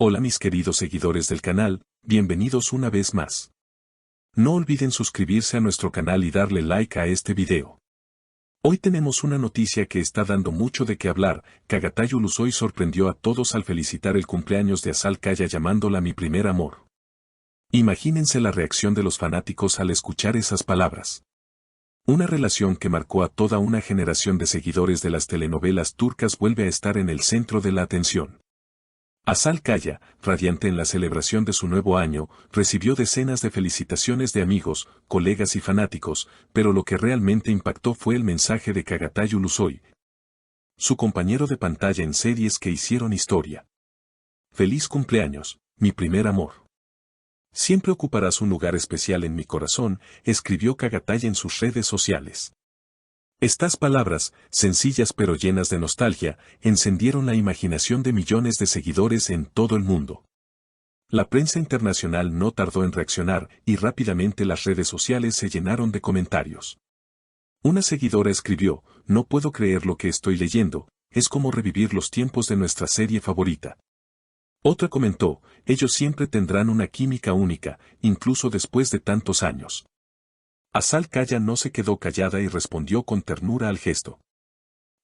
Hola mis queridos seguidores del canal, bienvenidos una vez más. No olviden suscribirse a nuestro canal y darle like a este video. Hoy tenemos una noticia que está dando mucho de qué hablar. Çağatay Ulusoy sorprendió a todos al felicitar el cumpleaños de Azal Caya llamándola mi primer amor. Imagínense la reacción de los fanáticos al escuchar esas palabras. Una relación que marcó a toda una generación de seguidores de las telenovelas turcas vuelve a estar en el centro de la atención. Azal Caya, radiante en la celebración de su nuevo año, recibió decenas de felicitaciones de amigos, colegas y fanáticos, pero lo que realmente impactó fue el mensaje de Çağatay Ulusoy, su compañero de pantalla en series que hicieron historia. Feliz cumpleaños, mi primer amor. Siempre ocuparás un lugar especial en mi corazón, escribió Çağatay en sus redes sociales. Estas palabras, sencillas pero llenas de nostalgia, encendieron la imaginación de millones de seguidores en todo el mundo. La prensa internacional no tardó en reaccionar y rápidamente las redes sociales se llenaron de comentarios. Una seguidora escribió, no puedo creer lo que estoy leyendo, es como revivir los tiempos de nuestra serie favorita. Otra comentó, ellos siempre tendrán una química única, incluso después de tantos años. Azal Caya no se quedó callada y respondió con ternura al gesto.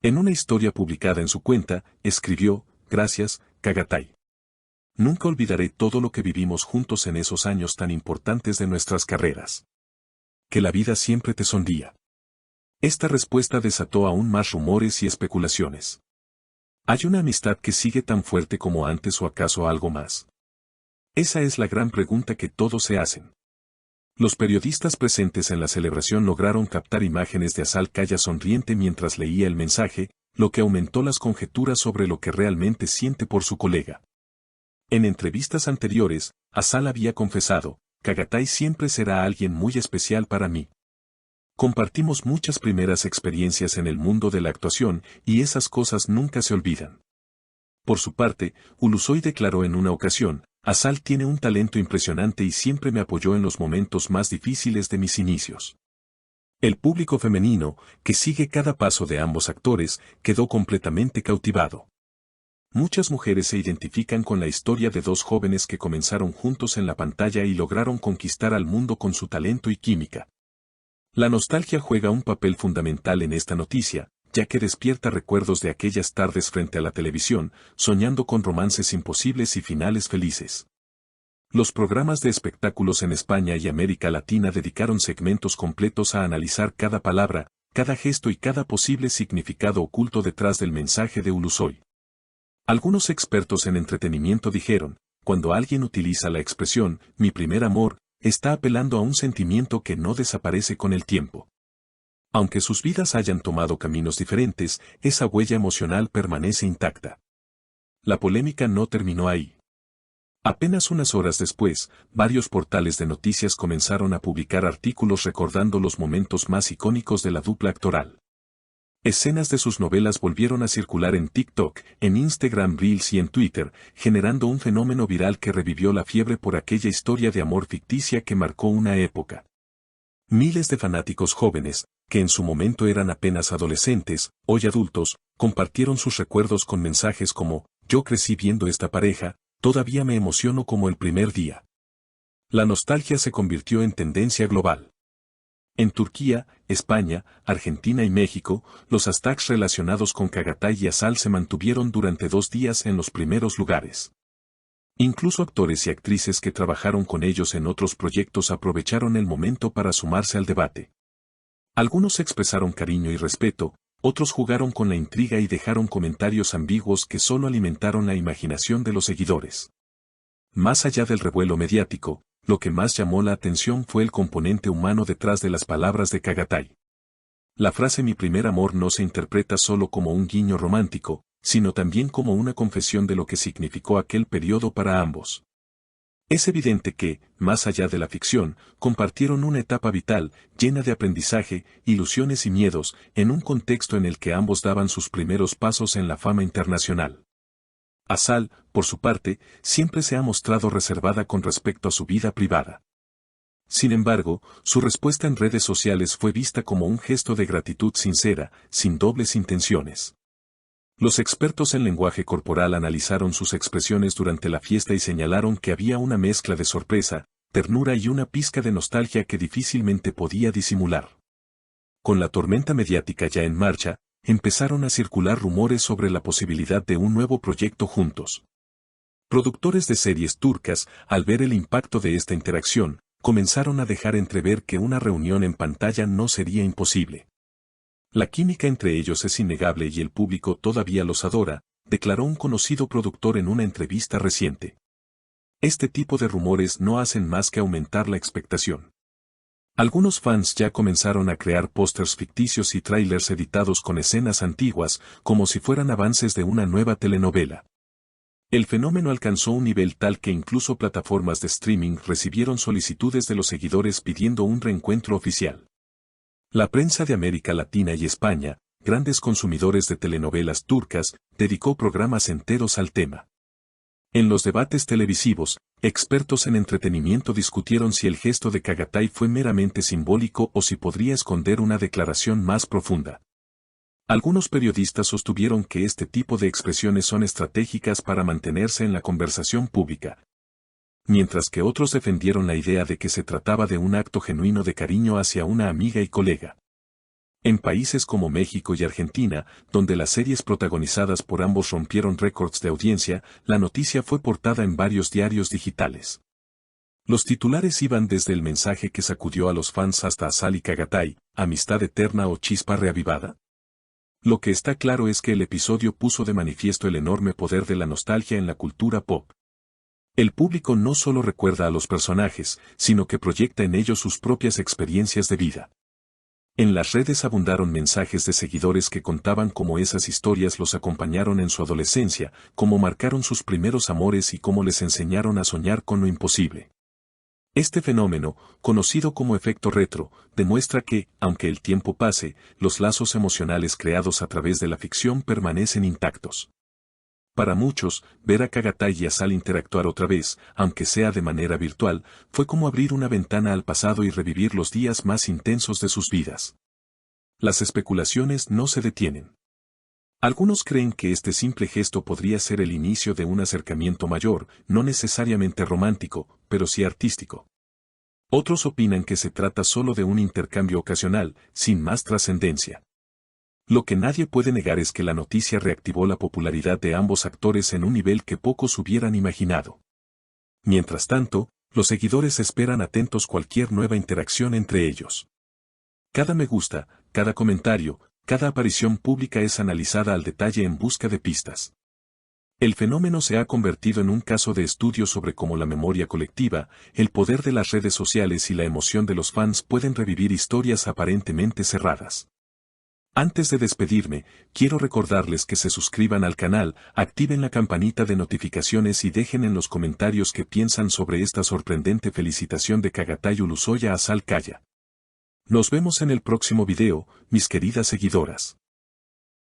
En una historia publicada en su cuenta, escribió, gracias, Çağatay. Nunca olvidaré todo lo que vivimos juntos en esos años tan importantes de nuestras carreras. Que la vida siempre te sonría. Esta respuesta desató aún más rumores y especulaciones. ¿Hay una amistad que sigue tan fuerte como antes o acaso algo más? Esa es la gran pregunta que todos se hacen. Los periodistas presentes en la celebración lograron captar imágenes de Azal Caya sonriente mientras leía el mensaje, lo que aumentó las conjeturas sobre lo que realmente siente por su colega. En entrevistas anteriores, Azal había confesado, Çağatay siempre será alguien muy especial para mí. Compartimos muchas primeras experiencias en el mundo de la actuación y esas cosas nunca se olvidan. Por su parte, Ulusoy declaró en una ocasión, Azal tiene un talento impresionante y siempre me apoyó en los momentos más difíciles de mis inicios. El público femenino, que sigue cada paso de ambos actores, quedó completamente cautivado. Muchas mujeres se identifican con la historia de dos jóvenes que comenzaron juntos en la pantalla y lograron conquistar al mundo con su talento y química. La nostalgia juega un papel fundamental en esta noticia, ya que despierta recuerdos de aquellas tardes frente a la televisión, soñando con romances imposibles y finales felices. Los programas de espectáculos en España y América Latina dedicaron segmentos completos a analizar cada palabra, cada gesto y cada posible significado oculto detrás del mensaje de Ulusoy. Algunos expertos en entretenimiento dijeron, cuando alguien utiliza la expresión, mi primer amor, está apelando a un sentimiento que no desaparece con el tiempo. Aunque sus vidas hayan tomado caminos diferentes, esa huella emocional permanece intacta. La polémica no terminó ahí. Apenas unas horas después, varios portales de noticias comenzaron a publicar artículos recordando los momentos más icónicos de la dupla actoral. Escenas de sus novelas volvieron a circular en TikTok, en Instagram Reels y en Twitter, generando un fenómeno viral que revivió la fiebre por aquella historia de amor ficticia que marcó una época. Miles de fanáticos jóvenes, que en su momento eran apenas adolescentes, hoy adultos, compartieron sus recuerdos con mensajes como, yo crecí viendo esta pareja, todavía me emociono como el primer día. La nostalgia se convirtió en tendencia global. En Turquía, España, Argentina y México, los hashtags relacionados con Çağatay y Azal se mantuvieron durante 2 días en los primeros lugares. Incluso actores y actrices que trabajaron con ellos en otros proyectos aprovecharon el momento para sumarse al debate. Algunos expresaron cariño y respeto, otros jugaron con la intriga y dejaron comentarios ambiguos que solo alimentaron la imaginación de los seguidores. Más allá del revuelo mediático, lo que más llamó la atención fue el componente humano detrás de las palabras de Çağatay. La frase mi primer amor no se interpreta solo como un guiño romántico, sino también como una confesión de lo que significó aquel periodo para ambos. Es evidente que, más allá de la ficción, compartieron una etapa vital, llena de aprendizaje, ilusiones y miedos, en un contexto en el que ambos daban sus primeros pasos en la fama internacional. Azal, por su parte, siempre se ha mostrado reservada con respecto a su vida privada. Sin embargo, su respuesta en redes sociales fue vista como un gesto de gratitud sincera, sin dobles intenciones. Los expertos en lenguaje corporal analizaron sus expresiones durante la fiesta y señalaron que había una mezcla de sorpresa, ternura y una pizca de nostalgia que difícilmente podía disimular. Con la tormenta mediática ya en marcha, empezaron a circular rumores sobre la posibilidad de un nuevo proyecto juntos. Productores de series turcas, al ver el impacto de esta interacción, comenzaron a dejar entrever que una reunión en pantalla no sería imposible. La química entre ellos es innegable y el público todavía los adora, declaró un conocido productor en una entrevista reciente. Este tipo de rumores no hacen más que aumentar la expectación. Algunos fans ya comenzaron a crear pósters ficticios y trailers editados con escenas antiguas, como si fueran avances de una nueva telenovela. El fenómeno alcanzó un nivel tal que incluso plataformas de streaming recibieron solicitudes de los seguidores pidiendo un reencuentro oficial. La prensa de América Latina y España, grandes consumidores de telenovelas turcas, dedicó programas enteros al tema. En los debates televisivos, expertos en entretenimiento discutieron si el gesto de Çağatay fue meramente simbólico o si podría esconder una declaración más profunda. Algunos periodistas sostuvieron que este tipo de expresiones son estratégicas para mantenerse en la conversación pública, mientras que otros defendieron la idea de que se trataba de un acto genuino de cariño hacia una amiga y colega. En países como México y Argentina, donde las series protagonizadas por ambos rompieron récords de audiencia, la noticia fue portada en varios diarios digitales. Los titulares iban desde el mensaje que sacudió a los fans hasta Asal y Çağatay, amistad eterna o chispa reavivada. Lo que está claro es que el episodio puso de manifiesto el enorme poder de la nostalgia en la cultura pop. El público no solo recuerda a los personajes, sino que proyecta en ellos sus propias experiencias de vida. En las redes abundaron mensajes de seguidores que contaban cómo esas historias los acompañaron en su adolescencia, cómo marcaron sus primeros amores y cómo les enseñaron a soñar con lo imposible. Este fenómeno, conocido como efecto retro, demuestra que, aunque el tiempo pase, los lazos emocionales creados a través de la ficción permanecen intactos. Para muchos, ver a Çağatay y Asal interactuar otra vez, aunque sea de manera virtual, fue como abrir una ventana al pasado y revivir los días más intensos de sus vidas. Las especulaciones no se detienen. Algunos creen que este simple gesto podría ser el inicio de un acercamiento mayor, no necesariamente romántico, pero sí artístico. Otros opinan que se trata solo de un intercambio ocasional, sin más trascendencia. Lo que nadie puede negar es que la noticia reactivó la popularidad de ambos actores en un nivel que pocos hubieran imaginado. Mientras tanto, los seguidores esperan atentos cualquier nueva interacción entre ellos. Cada me gusta, cada comentario, cada aparición pública es analizada al detalle en busca de pistas. El fenómeno se ha convertido en un caso de estudio sobre cómo la memoria colectiva, el poder de las redes sociales y la emoción de los fans pueden revivir historias aparentemente cerradas. Antes de despedirme, quiero recordarles que se suscriban al canal, activen la campanita de notificaciones y dejen en los comentarios qué piensan sobre esta sorprendente felicitación de Çağatay Ulusoy a Asal Kaya. Nos vemos en el próximo video, mis queridas seguidoras.